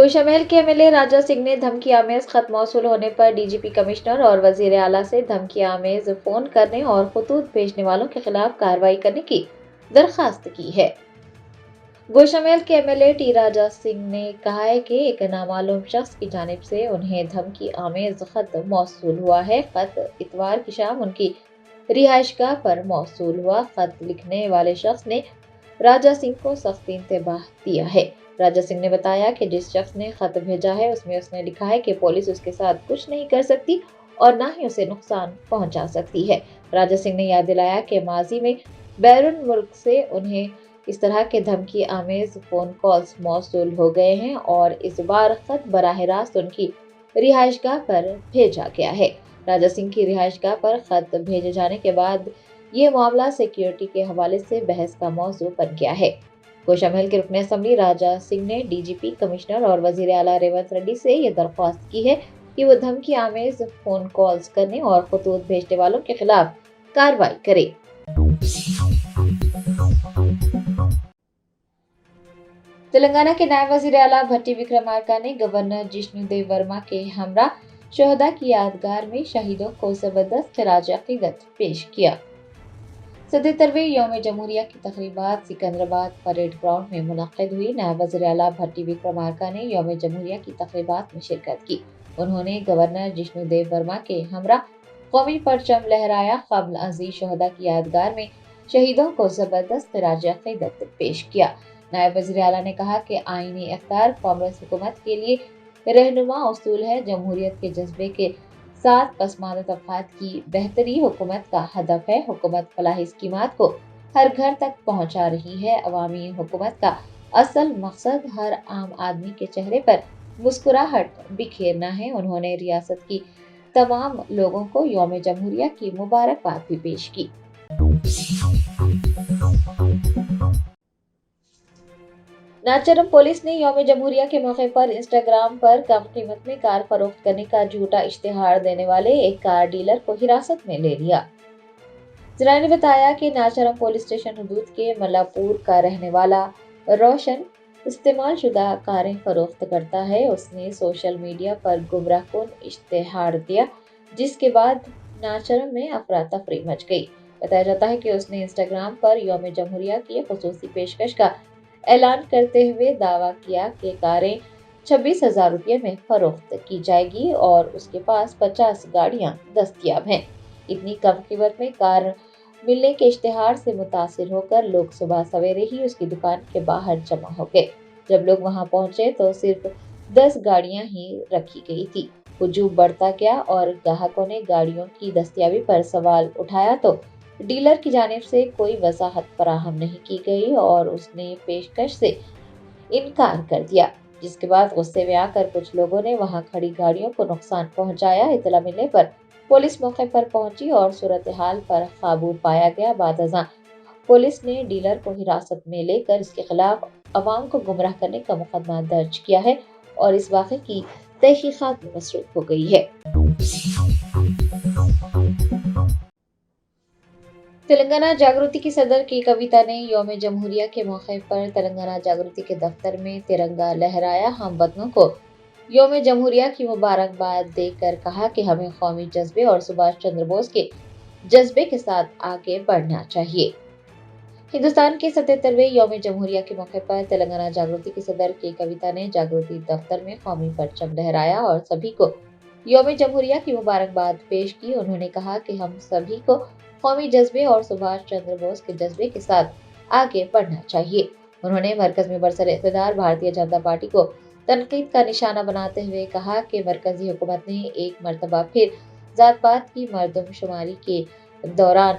گوشہ محل کے MLA راجہ سنگھ نے دھمکی آمیز خط موصول ہونے پر DGP کمشنر اور وزیر اعلیٰ سے دھمکی آمیز فون کرنے اور خطوط بھیجنے والوں کے خلاف کارروائی کرنے کی درخواست کی ہے۔ گوشہ محل کے MLA ٹی راجہ سنگھ نے کہا ہے کہ ایک نامعلوم شخص کی جانب سے انہیں دھمکی آمیز خط موصول ہوا ہے۔ خط اتوار کی شام ان کی رہائش گاہ پر موصول ہوا۔ خط لکھنے والے شخص نے راجہ سنگھ کو سخت انتباہ دیا ہے۔ راجہ سنگھ نے بتایا کہ جس شخص نے خط بھیجا ہے اس نے لکھا ہے کہ پولیس اس کے ساتھ کچھ نہیں کر سکتی اور نہ ہی اسے نقصان پہنچا سکتی ہے۔ راجہ سنگھ نے یاد دلایا کہ ماضی میں بیرون ملک سے انہیں اس طرح کے دھمکی آمیز فون کالز موصول ہو گئے ہیں اور اس بار خط براہ راست ان کی رہائش گاہ پر بھیجا گیا ہے۔ راجہ سنگھ کی رہائش گاہ پر خط بھیجے جانے کے بعد یہ معاملہ سیکیورٹی کے حوالے سے بحث کا موضوع بن گیا ہے۔ گوشہ محل کے رکن اسمبلی راجہ سنگھ نے DGP کمشنر اور وزیر اعلیٰ ریونت ریڈی سے یہ درخواست کی ہے کہ وہ دھمکی آمیز فون کالز کرنے اور خطوط بھیجنے والوں کے خلاف کارروائی کرے۔ تلنگانہ کے نائب وزیر اعلیٰ بھٹی وکرمارکا نے گورنر جشنو دیو ورما کے ہمراہ شہداء کی یادگار میں شہیدوں کو زبردست خراج عقیدت پیش کیا۔ 77ویں یوم جمہوریہ کی تقریبات سکندرآباد پریڈ گراؤنڈ میں منعقد ہوئی۔ نائب وزیر اعلیٰ بھٹی وکرمارکا نے یوم جمہوریہ کی تقریبات میں شرکت کی۔ انہوں نے گورنر جشنو دیو ورما کے ہمراہ قومی پرچم لہرایا۔ قبل ازیں شہداء کی یادگار میں شہیدوں کو زبردست خراج عقیدت پیش کیا۔ نائب وزیر اعلیٰ نے کہا کہ آئینی اختیار کانگریس حکومت کے لیے رہنما اصول ہے۔ جمہوریت کے جذبے کے ساتھ پسماندہ طبقات کی بہتری حکومت کا ہدف ہے۔ حکومت فلاحی اسکیمات کو ہر گھر تک پہنچا رہی ہے۔ عوامی حکومت کا اصل مقصد ہر عام آدمی کے چہرے پر مسکراہٹ بکھیرنا ہے۔ انہوں نے ریاست کی تمام لوگوں کو یوم جمہوریہ کی مبارکباد بھی پیش کی۔ ناچرم پولیس نے یوم جمہوریہ کے موقع پر انسٹاگرام پر کم قیمت میں کار فروخت کرنے کا جھوٹا اشتہار دینے والے ایک کار ڈیلر کو حراست میں لے لیا۔ ذرائع نے بتایا کہ ناچرم پولیس اسٹیشن حدود کے ملاپور کا رہنے والا روشن استعمال شدہ کاریں فروخت کرتا ہے۔ اس نے سوشل میڈیا پر گمراہ کن اشتہار دیا جس کے بعد ناچرم میں افراتفری مچ گئی۔ بتایا جاتا ہے کہ اس نے انسٹاگرام پر یوم جمہوریہ کی خصوصی پیشکش کا اعلان کرتے ہوئے دعویٰ کیا کہ کاریں 26,000 روپے میں فروخت کی جائے گی اور اس کے پاس 50 گاڑیاں دستیاب ہیں۔ اتنی کم قیمت میں کار ملنے کے اشتہار سے متاثر ہو کر لوگ صبح سویرے ہی اس کی دکان کے باہر جمع ہو گئے۔ جب لوگ وہاں پہنچے تو صرف 10 گاڑیاں ہی رکھی گئی تھی۔ ہجوم بڑھتا گیا اور گاہکوں نے گاڑیوں کی دستیابی پر سوال اٹھایا تو ڈیلر کی جانب سے کوئی وضاحت فراہم نہیں کی گئی اور اس نے پیشکش سے انکار کر دیا، جس کے بعد غصے میں آ کر کچھ لوگوں نے وہاں کھڑی گاڑیوں کو نقصان پہنچایا۔ اطلاع ملنے پر پولیس موقع پر پہنچی اور صورتحال پر قابو پایا گیا۔ بعد ازاں پولیس نے ڈیلر کو حراست میں لے کر اس کے خلاف عوام کو گمراہ کرنے کا مقدمہ درج کیا ہے اور اس واقعے کی تحقیقات میں مصروف ہو گئی ہے۔ تلنگانہ جاگرتی کی صدر کے کویتا نے یوم جمہوریہ کے موقع پر تلنگانہ جاگرتی کے دفتر میں ترنگا لہرایا۔ ہم وطنوں کو یوم جمہوریہ کی مبارکباد دے کر کہا کہ ہمیں قومی جذبے اور سبھاش چندر بوس کے جذبے کے ساتھ آگے بڑھنا چاہیے۔ ہندوستان کے 77ویں یوم جمہوریہ کے موقع پر تلنگانہ جاگرتی کی صدر کے کویتا نے جاگرتی دفتر میں قومی پرچم لہرایا اور سبھی کو یوم جمہوریہ کی مبارکباد پیش کی۔ انہوں نے کہا کہ ہم سبھی کو قومی جذبے اور سبھاش چندر بوس کے جذبے کے ساتھ آگے بڑھنا چاہیے۔ انہوں نے مرکز میں برسر اقتدار بھارتیہ جنتا پارٹی کو تنقید کا نشانہ بناتے ہوئے کہا کہ مرکزی حکومت نے ایک مرتبہ پھر ذات پات کی مردم شماری کے دوران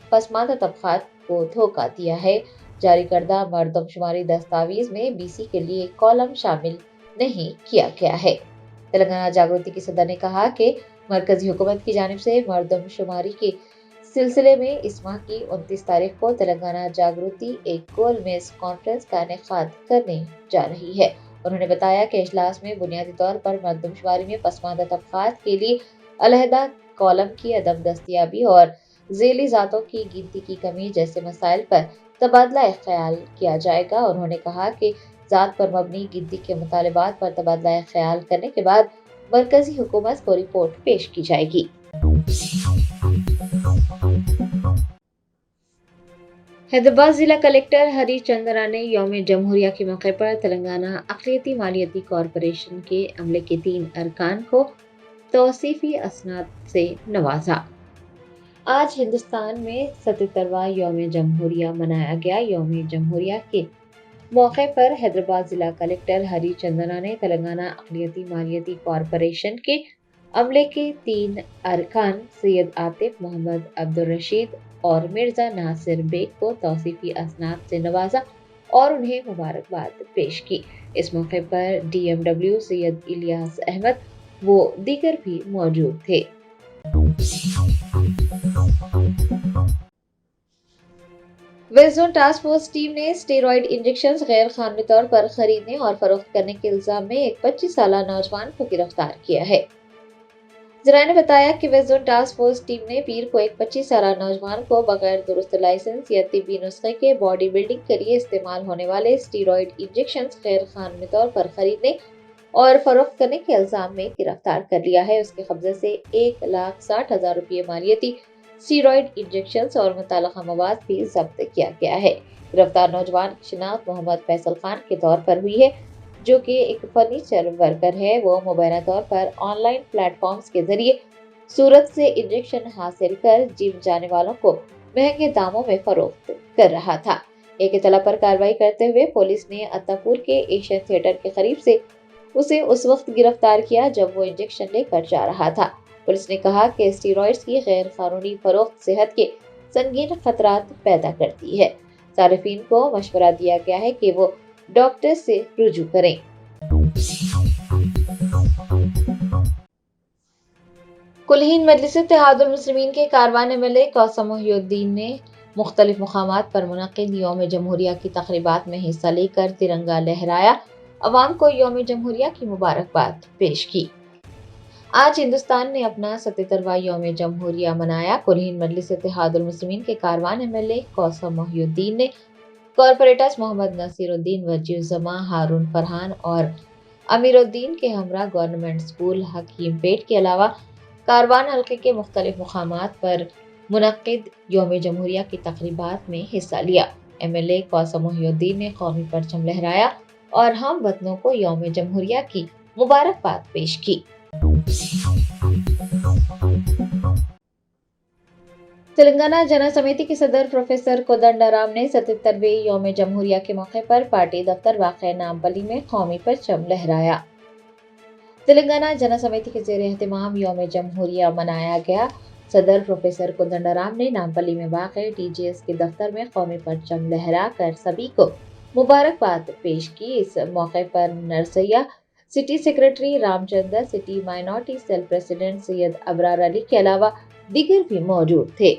پسماندہ طبقات کو دھوکہ دیا ہے۔ جاری کردہ مردم شماری دستاویز میں BC کے لیے کالم شامل نہیں کیا گیا ہے۔ تلنگانہ جاگرتی کی صدر نے کہا کہ مرکزی حکومت کی جانب سے مردم شماری کے سلسلے میں اس ماہ کی 29 تاریخ کو تلنگانہ جاگرتی ایک گول میز کانفرنس کا انعقاد کرنے جا رہی ہے۔ انہوں نے بتایا کہ اجلاس میں بنیادی طور پر مردم شماری میں پسماندہ طبقات کے لیے علیحدہ کالم کی عدم دستیابی اور ذیلی ذاتوں کی گنتی کی کمی جیسے مسائل پر تبادلہ خیال کیا جائے گا۔ انہوں نے کہا کہ ذات پر مبنی گنتی کے مطالبات پر تبادلہ خیال کرنے کے بعد مرکزی حکومت کو رپورٹ پیش کی جائے گی۔ حیدرآباد ضلع کلکٹر ہری چندرا نے یوم جمہوریہ کے موقع پر تلنگانہ اقلیتی مالیاتی کارپوریشن کے عملے کے 3 ارکان کو توصیفی اسناد سے نوازا۔ آج ہندوستان میں 77واں یوم جمہوریہ منایا گیا۔ یوم جمہوریہ کے موقع پر حیدرآباد ضلع کلکٹر ہری چندرا نے تلنگانہ اقلیتی مالیاتی کارپوریشن کے عملے کے 3 ارکان سید عاطف محمد عبدالرشید اور مرزا ناصر بیگ کو توصیفی اسناد سے نوازا اور انہیں مبارکباد پیش کی۔ اس موقع پر DMW سید الیاس احمد و دیگر بھی موجود تھے۔ West Zone task force team نے اسٹیرائڈ انجیکشنز غیر قانونی طور پر خریدنے اور فروخت کرنے کے الزام میں ایک 25 سالہ نوجوان کو گرفتار کیا ہے۔ ذرائع نے بتایا کہ West Zone task force team نے پیر کو ایک 25 سالہ نوجوان کو بغیر درست لائسنس یا طبی نسخے کے باڈی بلڈنگ کے لیے استعمال ہونے والے اسٹیرائڈ انجیکشنز غیر قانونی طور پر خریدنے اور فروخت کرنے کے الزام میں گرفتار کر لیا ہے۔ اس کے قبضے سے 1,60,000 روپے مالیتی اسٹیرائڈ انجیکشنز اور متعلقہ مواد بھی ضبط کیا گیا ہے۔ گرفتار نوجوان کی شناخت محمد فیصل خان کے طور پر ہوئی ہے، جو کہ ایک فرنیچر ورکر ہے۔ وہ مبینہ طور پر آن لائن پلیٹ فارمز کے ذریعے صورت سے انجیکشن حاصل کر جم جانے والوں کو مہنگے داموں میں فروخت کر رہا تھا۔ ایک اطلاع پر کارروائی کرتے ہوئے پولیس نے اتاپور کے ایشین تھیٹر کے قریب سے اسے اس وقت گرفتار کیا جب وہ انجیکشن لے کر جا رہا تھا۔ پولیس نے کہا کہ اسٹیرائڈز کی غیر قانونی فروخت صحت کے سنگین خطرات پیدا کرتی ہے۔ صارفین کو مشورہ دیا گیا ہے کہ وہ ڈاکٹر سے رجوع کریں۔ کلہین مجلس اتحاد المسلمین کے کاروان MLA کوثر محی الدین نے مختلف مقامات پر منعقد یوم جمہوریہ کی تقریبات میں حصہ لے کر ترنگا لہرایا، عوام کو یوم جمہوریہ کی مبارکباد پیش کی۔ آج ہندوستان نے اپنا 77واں یوم جمہوریہ منایا۔ کلہین مجلس اتحاد المسلمین کے کاروان MLA کوثر محی الدین نے کارپوریٹرز محمد نصیر الدین وجیہ الزماں، ہارون فرحان اور امیر الدین کے ہمراہ گورنمنٹ اسکول حکیم پیٹ کے علاوہ کاروان حلقے کے مختلف مقامات پر منعقد یوم جمہوریہ کی تقریبات میں حصہ لیا۔ MLA کوثر محی الدین نے قومی پرچم لہرایا اور ہم وطنوں کو یوم جمہوریہ کی مبارکباد پیش کی۔ تلنگانہ جنا سمیتی کے صدر پروفیسر کودنڈا رام نے 77ویں یوم جمہوریہ کے موقع پر پارٹی دفتر واقع نامپلی میں قومی پرچم لہرایا۔ تلنگانہ جنا سمیتی کے زیر اہتمام یوم جمہوریہ منایا گیا۔ صدر پروفیسر کودنڈا رام نے نامپلی میں واقع TGS کے دفتر میں قومی پرچم لہرا کر سبھی کو مبارکباد پیش کی۔ اس موقع پر Narsiah city secretary Ram Chandra, city minority cell president Syed Abrar Ali کے علاوہ دیگر بھی موجود تھے۔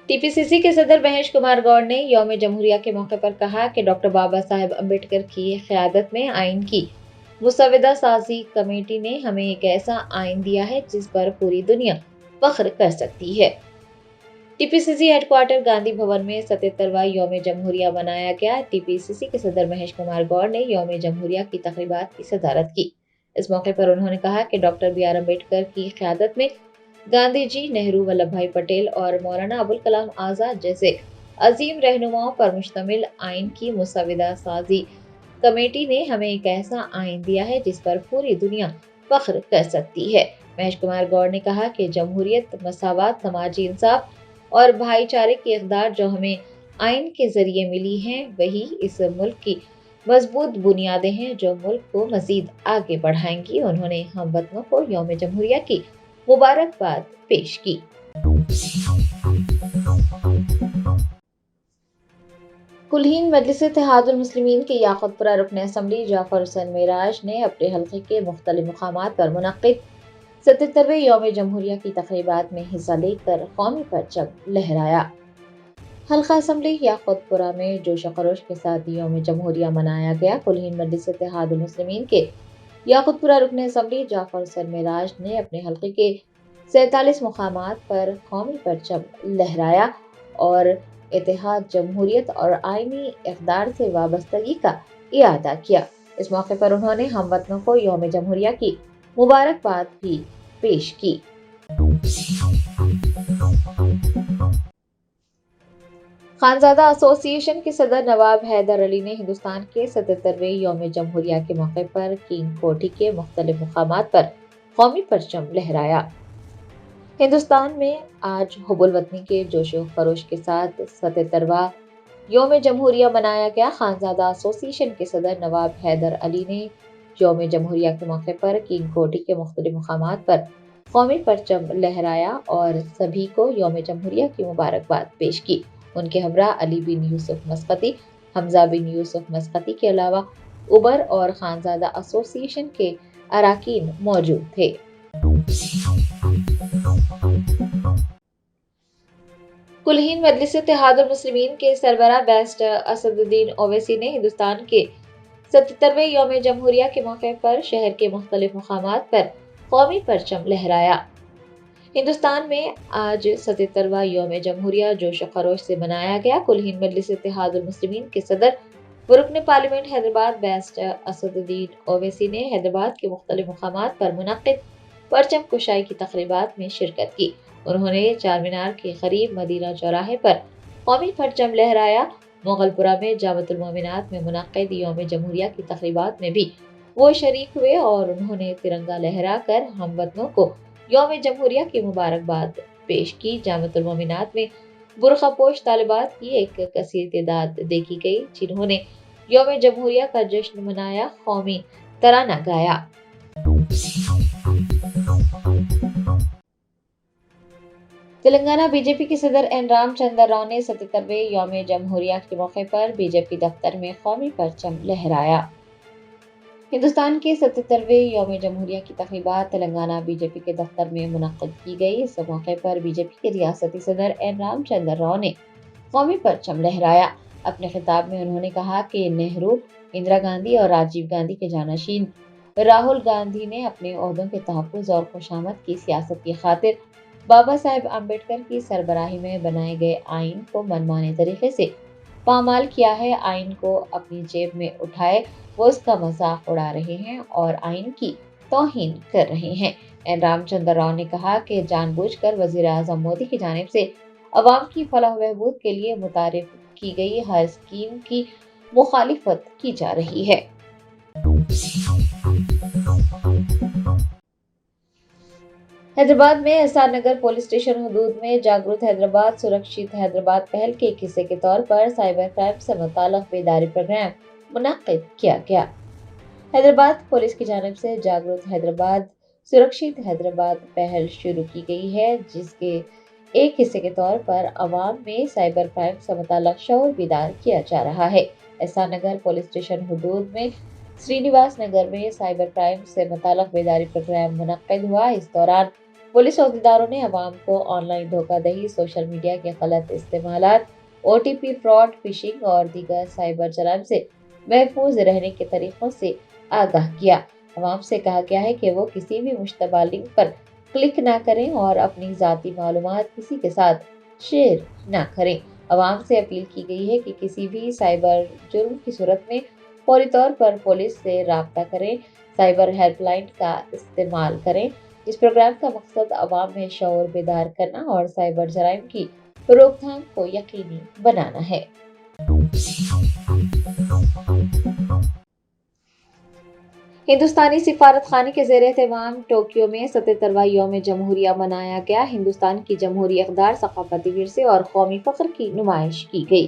TPCC کے صدر مہیش کمار گوڑ نے یوم جمہوریہ کے موقع پر کہا کہ ڈاکٹر بابا صاحب امبیڈکر کی قیادت میں آئین کی مسودہ سازی کمیٹی نے ہمیں ایک ایسا آئین دیا ہے جس پر پوری دنیا فخر کر سکتی ہے۔ TPCC ہیڈ کوارٹر گاندھی بھون میں 77واں یوم جمہوریہ منایا گیا۔ TPCC کے صدر مہیش کمار گوڑ نے یوم جمہوریہ کی تقریبات کی صدارت کی۔ اس موقع پر انہوں نے کہا کہ ڈاکٹر BR امبیڈکر کی قیادت میں گاندھی جی، نہرو، ولبھ بھائی پٹیل اور مولانا ابوالکلام آزاد جیسے عظیم رہنماؤں پر مشتمل آئین کی مسودہ سازی کمیٹی نے ہمیں ایک ایسا آئین دیا ہے جس پر پوری دنیا فخر کر سکتی ہے۔ مہیش کمار گوڑ نے کہا کہ جمہوریت، مساوات، سماجی انصاف اور بھائی چارے کی اقدار جو ہمیں آئین کے ذریعے ملی ہیں، وہی اس ملک کی مضبوط بنیادیں ہیں جو ملک کو مزید آگے بڑھائیں گی۔ انہوں نے ہم وطنوں کو یوم جمہوریہ کی مبارکباد پیش کی۔ کلہین مجلس اتحاد المسلمین کے یاقوت پورہ رکن اسمبلی جعفر حسین معراج نے اپنے حلقے کے مختلف مقامات پر منعقد 77ویں یوم جمہوریہ کی تقریبات میں حصہ لے کر قومی پرچم لہرایا۔ حلقہ اسمبلی یاقوت پورہ میں جوش و خروش کے ساتھ یوم جمہوریہ منایا گیا۔ کلہین مجلس اتحاد المسلمین کے یاقوت پورہ رکن اسمبلی جعفر حسین معراج نے اپنے حلقے کے 47 مقامات پر قومی پرچم لہرایا اور اتحاد جمہوریت اور آئینی اقدار سے وابستگی کا اعادہ کیا۔ اس موقع پر انہوں نے ہم وطنوں کو یوم جمہوریہ کی مبارکباد بھی پیش کی۔ خانزادہ ایسوسی ایشن کے صدر نواب حیدر علی نے ہندوستان کے 77ویں یوم جمہوریہ کے موقع پر کنگ کوٹھی کے مختلف مقامات پر قومی پرچم لہرایا۔ ہندوستان میں آج حب الوطنی کے جوش و خروش کے ساتھ 77واں یوم جمہوریہ منایا گیا۔ خانزادہ ایسوسی ایشن کے صدر نواب حیدر علی نے یوم جمہوریہ کے موقع پر کنگ کوٹھی کے مختلف مقامات پر قومی پرچم لہرایا اور سبھی کو یوم جمہوریہ کی مبارکباد پیش کی۔ ان کے ہمراہ علی بن یوسف مسقطی، حمزہ بن یوسف مسقطی کے علاوہ اوبر اور خانزادہ ایسوسی ایشن کے اراکین موجود تھے۔ کلہین مجلس اتحاد المسلمین کے سربراہ بیرسٹر اسد الدین اویسی نے ہندوستان کے 77ویں یوم جمہوریہ کے موقع پر شہر کے مختلف مقامات پر قومی پرچم لہرایا۔ ہندوستان میں آج 77واں یوم جمہوریہ جوش و خروش سے منایا گیا۔ کلہین مجلس اتحاد المسلمین کے صدر و رکن پارلیمنٹ حیدرآباد بیرسٹر اسد الدین اویسی نے حیدرآباد کے مختلف مقامات پر منعقد پرچم کشائی کی تقریبات میں شرکت کی۔ انہوں نے چار مینار کے قریب مدینہ چوراہے پر قومی پرچم لہرایا۔ مغل پورہ میں جامع المومنات میں منعقد یوم جمہوریہ کی تقریبات میں بھی وہ شریک ہوئے اور انہوں نے ترنگا لہرا کر ہم وطنوں کو یوم جمہوریہ کی مبارکباد پیش کی۔ جامع المومنات میں برقع پوش طالبات کی ایک کثیر تعداد دیکھی گئی جنہوں نے یوم جمہوریہ کا جشن منایا، قومی ترانہ گایا۔ تلنگانہ بی جے پی کے صدر این رام چندر راؤ نے 77ویں یوم جمہوریہ کے موقع پر بی جے پی دفتر میں قومی پرچم لہرایا۔ ہندوستان کے 77ویں یوم جمہوریہ کی تقریبات تلنگانہ بی جے پی کے دفتر میں منعقد کی گئی۔ اس موقع پر بی جے پی کے ریاستی صدر این رام چندر راؤ نے قومی پرچم لہرایا۔ اپنے خطاب میں انہوں نے کہا کہ نہرو، اندرا گاندھی اور راجیو گاندھی کے جانشین راہل گاندھی نے اپنے عہدوں کے تحفظ اور خوشامد کی سیاست کی خاطر بابا صاحب امبیڈکر کی سربراہی میں بنائے گئے آئین کو منمانے طریقے سے پامال کیا ہے۔ آئین کو اپنی جیب میں اٹھائے وہ اس کا مذاق اڑا رہے ہیں اور آئین کی توہین کر رہے ہیں۔ این رام چندر راؤ نے کہا کہ جان بوجھ کر وزیر اعظم مودی کی جانب سے عوام کی فلاح و بہبود کے لیے متعارف کی گئی ہر اسکیم کی مخالفت کی جا رہی ہے۔ حیدرآباد میں S R Nagar police station حدود میں جاگرت حیدرآباد سرکشت حیدرآباد پہل کے ایک حصے کے طور پر سائبر کرائم سے متعلق بیداری پروگرام منعقد کیا گیا۔ حیدرآباد پولیس کی جانب سے جاگرت حیدرآباد سرکشت حیدرآباد پہل شروع کی گئی ہے، جس کے ایک حصے کے طور پر عوام میں سائبر کرائم سے متعلق شعور بیدار کیا جا رہا ہے۔ S R Nagar police station حدود میں سرینیواس نگر میں سائبر کرائم سے متعلق بیداری پروگرام منعقد ہوا۔ اس دوران پولیس عہدیداروں نے عوام کو آن لائن دھوکہ دہی، سوشل میڈیا کے غلط استعمالات، O T P fraud, phishing اور دیگر سائبر جرائم سے محفوظ رہنے کے طریقوں سے آگاہ کیا۔ عوام سے کہا گیا ہے کہ وہ کسی بھی مشتبہ لنک پر کلک نہ کریں اور اپنی ذاتی معلومات کسی کے ساتھ شیئر نہ کریں۔ عوام سے اپیل کی گئی ہے کہ کسی بھی سائبر جرم کی صورت میں فوری طور پر پولیس سے رابطہ کریں، سائبر ہیلپ لائن کا استعمال کریں۔ اس پروگرام کا مقصد عوام میں شعور بیدار کرنا اور سائبر جرائم کی روک تھام کو یقینی بنانا ہے۔ ہندوستانی سفارت خانے کے زیر اہتمام ٹوکیو میں 77واں یوم جمہوریہ منایا گیا۔ ہندوستان کی جمہوری اقدار، ثقافتی ورثے اور قومی فخر کی نمائش کی گئی۔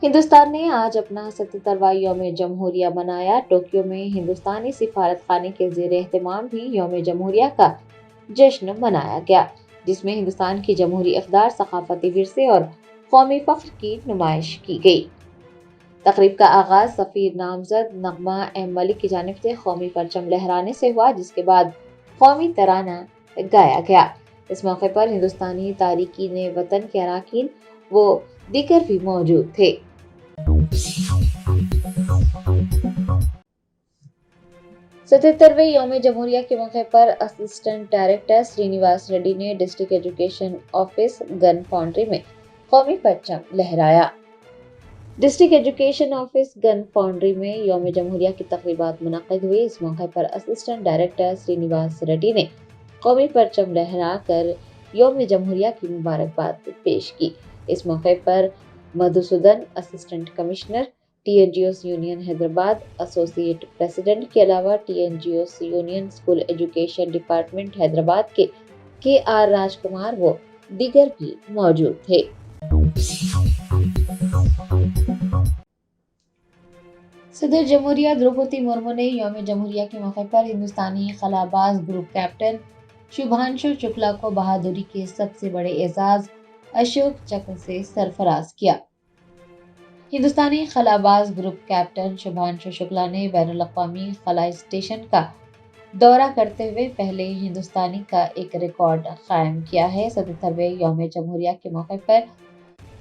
ہندوستان نے آج اپنا 77واں یوم جمہوریہ منایا۔ ٹوکیو میں ہندوستانی سفارت خانے کے زیر اہتمام بھی یوم جمہوریہ کا جشن منایا گیا، جس میں ہندوستان کی جمہوری اقدار، ثقافتی ورثے اور قومی فخر کی نمائش کی گئی۔ تقریب کا آغاز سفیر نامزد نغمہ ایم ملک کی جانب سے قومی پرچم لہرانے سے ہوا، جس کے بعد قومی ترانہ گایا گیا۔ اس موقع پر ہندوستانی تارکین وطن کے اراکین و دیگر بھی موجود تھے۔ 77ویں یوم جمہوریہ کے موقع پر اسسٹنٹ ڈائریکٹر سرینیواس ریڈی نے ڈسٹرکٹ ایجوکیشن آفس گن فاؤنڈری میں قومی پرچم لہرایا۔ ڈسٹرکٹ ایجوکیشن آفس گن فاؤنڈری میں یوم جمہوریہ کی تقریبات منعقد ہوئی۔ اس موقع پر اسسٹنٹ ڈائریکٹر سرینیواس ریڈی نے قومی پرچم لہرا کر یوم جمہوریہ کی مبارکباد پیش کی۔ اس موقع پر Madhusudan assistant commissioner T N G Os union Hyderabad associate president کے علاوہ T N G Os union school education department Hyderabad کے آر راج کمار و دیگر بھی موجود تھے۔ صدر جمہوریہ دروپدی مرمو نے یوم جمہوریہ کے موقع پر ہندوستانی خلاباز گروپ کیپٹن شبھانشو شکلا کو بہادری کے سب سے بڑے اعزاز اشوک چکر سے سرفراز کیا۔ ہندوستانی خلاباز گروپ کیپٹن شبھانشو شکلا نے بین الاقوامی خلائی اسٹیشن کا دورہ کرتے ہوئے پہلے ہندوستانی کا ایک ریکارڈ قائم کیا ہے۔ 77ویں یوم جمہوریہ کے موقع پر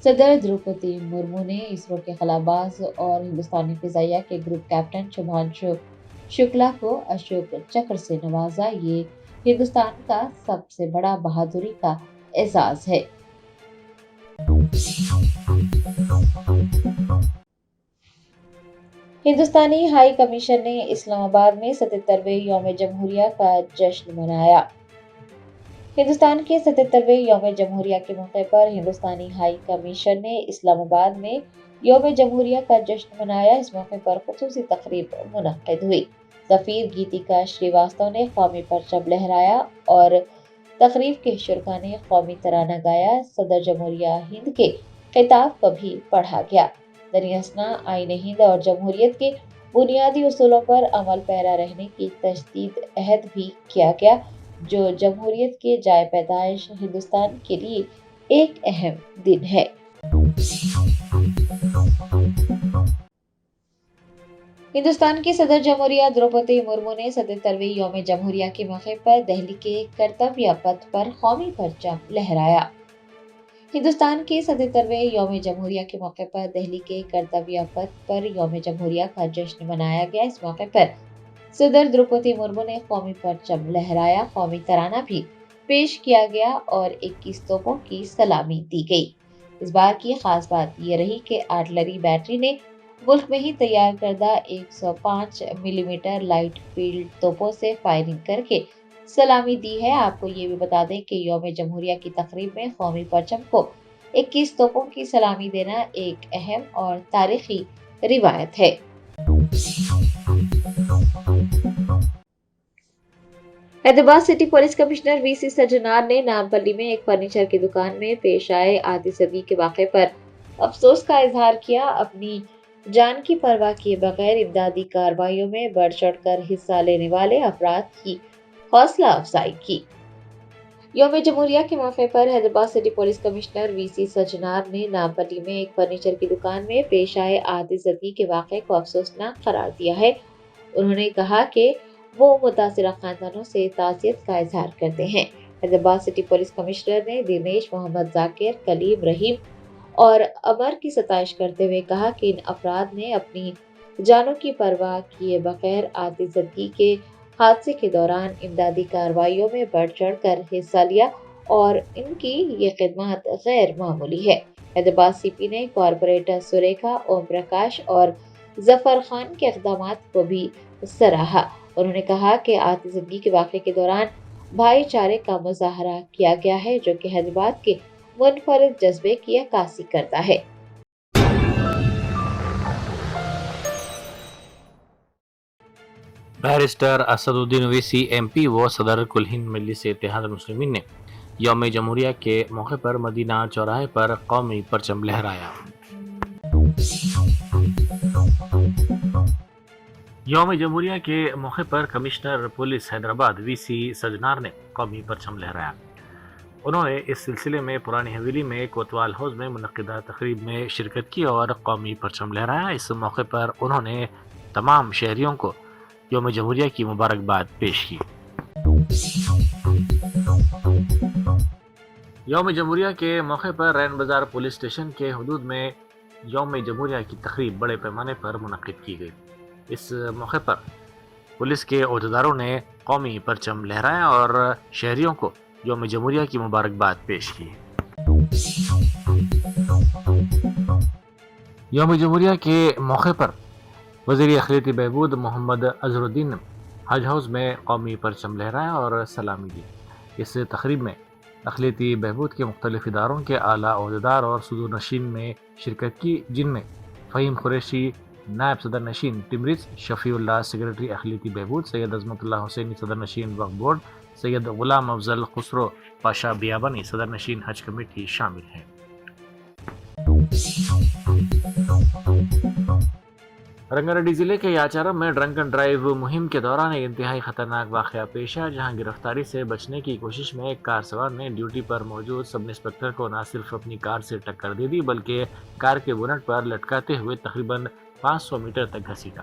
صدر دروپدی مرمو نے اسرو کے خلاباز اور ہندوستانی فضائیہ کے گروپ کیپٹن شبھانشو شکلا کو اشوک چکر سے نوازا۔ یہ ہندوستان کا سب سے بڑا بہادری کا اعزاز ہے۔ ہندوستانی ہائی کمیشن نے اسلام آباد میں 77ویں یوم جمہوریہ کا جشن منایا۔ ہندوستان کے 77ویں یوم جمہوریہ کے موقع پر ہندوستانی ہائی کمیشن نے اسلام آباد میں یوم جمہوریہ کا جشن منایا۔ اس موقع پر خصوصی تقریب منعقد ہوئی۔ سفیر گیتیکا شریواستو نے قومی پرچم لہرایا اور تقریب کے شرکاء نے قومی ترانہ گایا۔ صدر جمہوریہ ہند کے خطاب کو بھی پڑھا گیا۔ دریں اثنا آئین ہند اور جمہوریت کے بنیادی اصولوں پر عمل پیرا رہنے کی تجدید عہد بھی کیا گیا، جو جمہوریت کے جائے پیدائش ہندوستان کے لیے ایک اہم دن ہے۔ ہندوستان کے صدر جمہوریہ دروپدی مرمو نے 77ویں یوم جمہوریہ کے موقع پر دہلی کے کرتویہ پتھ پر قومی پرچم لہرایا۔ ہندوستان کے 77ویں یوم جمہوریہ کے موقع پر دہلی کے کرتویہ پتھ پر یوم جمہوریہ کا جشن منایا گیا۔ اس موقع پر صدر دروپدی مرمو نے قومی پرچم لہرایا، قومی ترانہ بھی پیش کیا گیا اور 21 توپوں کی سلامی دی گئی۔ اس بار کی خاص بات یہ رہی کہ آرٹلری بیٹری نے ملک میں ہی تیار کردہ 105 ملی میٹر لائٹ فیلڈ توپوں سے فائرنگ کر کے سلامی دی ہے۔ آپ کو یہ بھی بتا دیں کہ یوم جمہوریہ کی تقریب میں قومی پرچم کو 21 توپوں کی سلامی دینا ایک اہم اور تاریخی روایت ہے۔ حیدرآباد سٹی پولیس کمشنر وی سی سجنار نے نامپلی میں ایک فرنیچر کی دکان میں پیش آئے آدھی صدی کے واقعے پر افسوس کا اظہار کیا۔ اپنی جان کی پرواہ کیے بغیر امدادی کارروائیوں میں بڑھ چڑھ کر حصہ لینے والے افراد کی حوصلہ افزائی کی۔ یوم جمہوریہ کے موقع پر حیدرآباد سٹی پولیس کمشنر وی سی سجنار نے نامپلی میں ایک فرنیچر کی دکان میں پیش آئے آدھی صدی کے واقعے کو افسوسناک قرار دیا ہے۔ انہوں نے کہا کہ وہ متاثرہ خاندانوں سے تعزیت کا اظہار کرتے ہیں۔ حیدرآباد سٹی پولیس کمشنر نے دنیش محمد ذاکر، کلیم رحیم اور عمر کی ستائش کرتے ہوئے کہا کہ ان افراد نے اپنی جانوں کی پرواہ کیے بغیر آدھی صدی کے حادثے کے دوران امدادی کارروائیوں میں بڑھ چڑھ کر حصہ لیا اور ان کی یہ خدمات غیر معمولی ہے۔ حیدرآباد سی پی نے کارپوریٹر سریکھا اوم پرکاش اور ظفر خان کے اقدامات کو بھی سراہا۔ انہوں نے کہا کہ آتش زدگی کے واقعے کے دوران بھائی چارے کا مظاہرہ کیا گیا ہے، جو کہ حیدرآباد کے منفرد جذبے کی عکاسی کرتا ہے۔ بیرسٹر اسد الدین اویسی ایم پی و صدر کل ہند مجلس اتحاد المسلمین نے یوم جمہوریہ کے موقع پر مدینہ چوراہے پر قومی پرچم لہرایا۔ یوم جمہوریہ کے موقع پر کمشنر پولیس حیدرآباد وی سی سجنار نے قومی پرچم لہرایا۔ انہوں نے اس سلسلے میں پرانی حویلی میں کوتوال ہاؤس میں منعقدہ تقریب میں شرکت کی اور قومی پرچم لہرایا۔ اس موقع پر انہوں نے تمام شہریوں کو یوم جمہوریہ کی مبارکباد پیش کی۔ یوم جمہوریہ کے موقع پر رین بازار پولیس اسٹیشن کے حدود میں یوم جمہوریہ کی تقریب بڑے پیمانے پر منعقد کی گئی۔ اس موقع پر پولیس کے عہدیداروں نے قومی پرچم لہرایا اور شہریوں کو یوم جمہوریہ کی مبارکباد پیش کی۔ یوم جمہوریہ کے موقع پر وزیر اقلیتی بہبود محمد اظہر الدین نے حج ہاؤس میں قومی پرچم لہرایا اور سلامی دی۔ اس تقریب میں اقلیتی بہبود کے مختلف اداروں کے اعلیٰ عہدیدار اور صدور نشین نے شرکت کی، جن میں فہیم قریشی نائب صدر نشین ٹمریز، شفیع اللہ سیکرٹری اقلیتی بہبود، سید عظمت اللہ حسینی صدر نشین وقف بورڈ، سید غلام افضل خسرو پاشا بیابانی صدر نشین حج کمیٹی شامل ہیں۔ رنگا ریڈی ضلع کے یاچارم میں ڈرنک اینڈ ڈرائیو مہم کے دوران ایک انتہائی خطرناک واقعہ پیش آیا، جہاں گرفتاری سے بچنے کی کوشش میں ایک کار سوار نے ڈیوٹی پر موجود سب انسپکٹر کو نہ صرف اپنی کار سے ٹکر دے دی بلکہ کار کے بونٹ پر لٹکاتے ہوئے تقریباً 500 میٹر تک گھسیٹا۔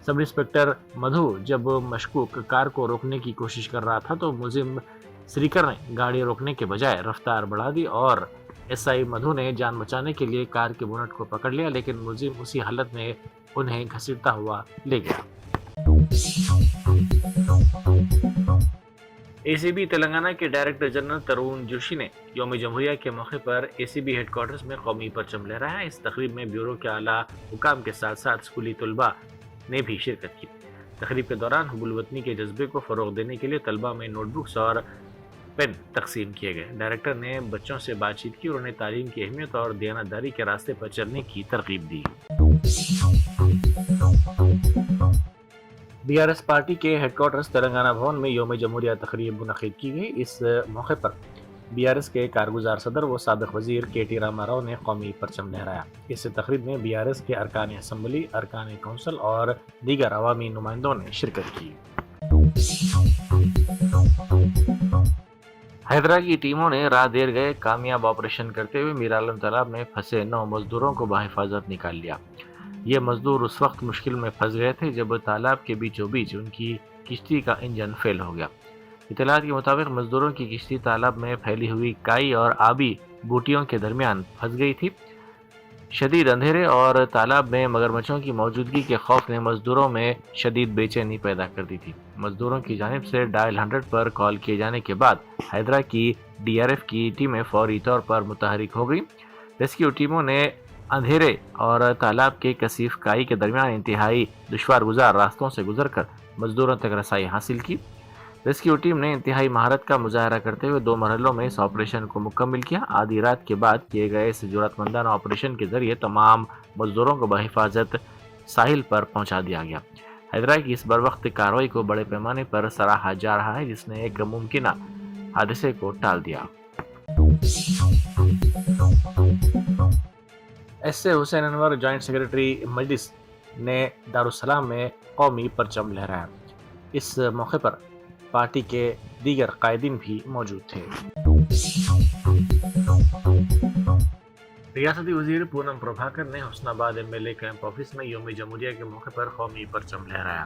سب انسپکٹر مدھو جب مشکوک کار کو روکنے کی کوشش کر رہا تھا تو ملزم سریکر نے گاڑی روکنے کے بجائے رفتار بڑھا دی اور ایس آئی مدھو نے جان بچانے کے لیے کار کے بونٹ کو پکڑ لیا، لیکن ملزم اسی حالت میں انہیں گھسیٹتا ہوا لے گیا۔ اے سی بی تلنگانہ کے ڈائریکٹر جنرل ترون جوشی نے یوم جمہوریہ کے موقع پر اے سی بی ہیڈ کوارٹرز میں قومی پرچم لہرایا۔ اس تقریب میں بیورو کے اعلیٰ حکام کے ساتھ ساتھ اسکولی طلباء نے بھی شرکت کی۔ تقریب کے دوران حب الوطنی کے جذبے کو فروغ دینے کے لیے طلباء میں نوٹ بکس اور پین تقسیم کیے گئے۔ ڈائریکٹر نے بچوں سے بات چیت کی اور انہیں تعلیم کی اہمیت اور دیانتداری کے راستے پر چلنے کی ترغیب دی۔ بی آر ایس پارٹی کے ہیڈ کوارٹرز تلنگانہ بھون میں یوم جمہوریہ تقریب منعقد کی گئی۔ اس موقع پر بی آر ایس کے کارگزار صدر و سابق وزیر کے ٹی راما راؤ نے قومی پرچم لہرایا۔ اس تقریب میں بی آر ایس کے ارکان اسمبلی، ارکان کونسل اور دیگر عوامی نمائندوں نے شرکت کی۔ حیدرا کی ٹیموں نے رات دیر گئے کامیاب آپریشن کرتے ہوئے میرالم تالاب میں پھنسے 9 مزدوروں کو بحفاظت نکال لیا۔ یہ مزدور اس وقت مشکل میں پھنس گئے تھے جب تالاب کے بیچوں بیچ ان کی کشتی کا انجن فیل ہو گیا۔ اطلاعات کے مطابق مزدوروں کی کشتی تالاب میں پھیلی ہوئی کائی اور آبی بوٹیوں کے درمیان پھنس گئی تھی۔ شدید اندھیرے اور تالاب میں مگرمچھوں کی موجودگی کے خوف نے مزدوروں میں شدید بے چینی پیدا کر دی تھی۔ مزدوروں کی جانب سے ڈائل 100 پر کال کیے جانے کے بعد حیدرا کی ڈی آر ایف کی ٹیمیں فوری طور پر متحرک ہو گئیں۔ ریسکیو ٹیموں نے اندھیرے اور تالاب کے کثیف کائی کے درمیان انتہائی دشوار گزار راستوں سے گزر کر مزدوروں تک رسائی حاصل کی۔ ریسکیو ٹیم نے انتہائی مہارت کا مظاہرہ کرتے ہوئے 2 مرحلوں میں اس آپریشن کو مکمل کیا۔ آدھی رات کے بعد کیے گئے اس جرأت مندانہ آپریشن کے ذریعے تمام مزدوروں کو بحفاظت ساحل پر پہنچا دیا گیا۔ حیدرا کی اس بروقت کارروائی کو بڑے پیمانے پر سراہا جا رہا ہے، جس نے ایک ممکنہ حادثے کو ٹال دیا۔ S A Hussain Anwar joint secretary مجلس نے دارالسلام میں قومی پرچم لہرایا۔ اس موقع پر پارٹی کے دیگر قائدین بھی موجود تھے۔ ریاستی وزیر پونم پربھاکر نے Husnabad M L A camp office میں یوم جمہوریہ کے موقع پر قومی پرچم لہرایا۔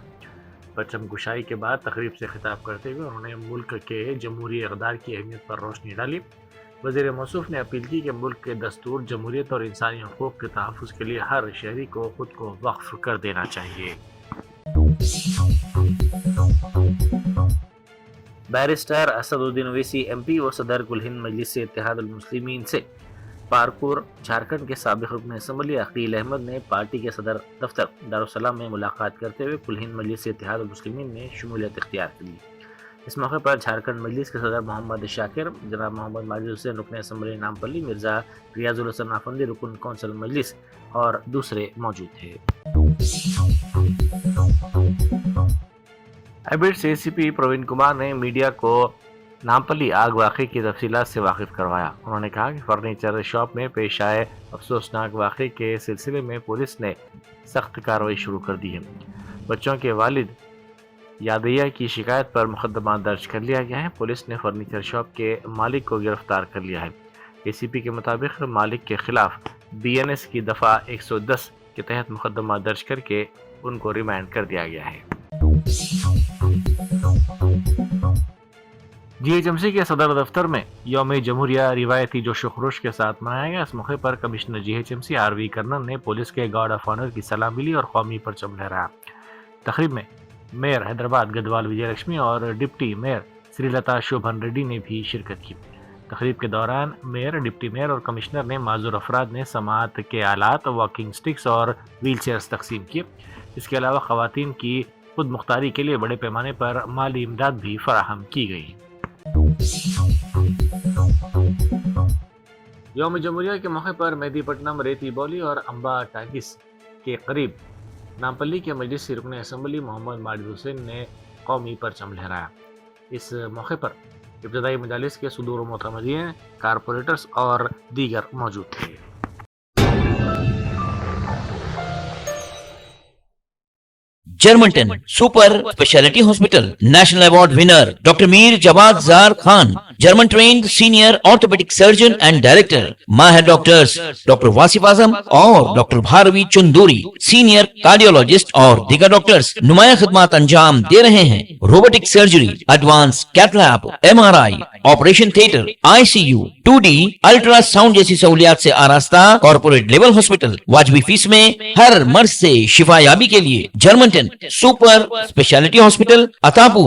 پرچم کشائی کے بعد تقریب سے خطاب کرتے ہوئے انہوں نے ملک کے جمہوری اقدار کی اہمیت پر روشنی ڈالی۔ وزیر موصوف نے اپیل کی کہ ملک کے دستور، جمہوریت اور انسانی حقوق کے تحفظ کے لیے ہر شہری کو خود کو وقف کر دینا چاہیے۔ بیرسٹر اسد الدین اویسی ایم پی و صدر کل ہند مجلس اتحاد المسلمین سے پارکور جھارکھنڈ کے سابق رکن اسمبلی عقیل احمد نے پارٹی کے صدر دفتر دارالسلام میں ملاقات کرتے ہوئے کل ہند مجلس اتحاد المسلمین میں شمولیت اختیار کی۔ اس موقع پر جھارکھنڈ مجلس کے صدر محمد شاکر، جناب محمد ماجد حسین رکن اسمبلی نامپلی، مرزا ریاض الحسن افندی رکن کونسل مجلس اور دوسرے موجود تھے۔ ایبٹ سے سی پی پروین کمار نے میڈیا کو نامپلی آگ واقعے کی تفصیلات سے واقف کروایا۔ انہوں نے کہا کہ فرنیچر شاپ میں پیش آئے افسوسناک واقعے کے سلسلے میں پولیس نے سخت کارروائی شروع کر دی ہے۔ بچوں کے والد یادیہ کی شکایت پر مقدمہ درج کر لیا گیا ہے۔ پولیس نے فرنیچر شاپ کے مالک کو گرفتار کر لیا ہے۔ اے سی پی کے مطابق مالک کے خلاف بی این ایس کی دفعہ 110 کے تحت مقدمہ درج کر کے ان کو ریمانڈ کر دیا گیا ہے۔ جی ایچ ایم سی کے صدر دفتر میں یوم جمہوریہ روایتی جوش و خروش کے ساتھ منایا گیا۔ اس موقع پر commissioner G H M C R V Karnan نے پولیس کے گارڈ آف آنر کی سلام لی اور قومی پرچم لہرایا۔ تقریب میں میئر حیدرآباد گدوال وجے لکشمی اور ڈپٹی میئر سری لتا شوبھن ریڈی نے بھی شرکت کی۔ تقریب کے دوران میئر، ڈپٹی میئر اور کمشنر نے معذور افراد نے سماعت کے آلات، واکنگ سٹکس اور ویل چیئرز تقسیم کیے۔ اس کے علاوہ خواتین کی خود مختاری کے لیے بڑے پیمانے پر مالی امداد بھی فراہم کی گئی۔ یوم جمہوریہ کے موقع پر مہدی پٹنم ریتی بولی اور امبا ٹاگس کے قریب نامپلی کے مجلسی رکن اسمبلی محمد ماجد حسین نے قومی پرچم لہرایا۔ اس موقع پر ابتدائی مجالس کے صدور و معتمدین، کارپوریٹرز اور دیگر موجود تھے۔ جرمنٹن super speciality hospital national award winner doctor Mir Jawad Zar Khan, German trained senior orthopaedic surgeon and director, ماہر ڈاکٹرز ڈاکٹر واصف اعظم اور doctor Bharavi Chanduri, senior cardiologist اور دیگر ڈاکٹرز نمایاں خدمات انجام دے رہے ہیں۔ Robotic surgery, advance cath lab, MRI، operation theatre, ICU، 2D ultrasound جیسی سہولیات سے آراستہ کارپوریٹ لیول ہاسپٹل، واجبی فیس میں ہر مرض سے شفا یابی کے لیے جرمنٹن سپر اسپیشلٹی ہاسپٹل، عطاپور۔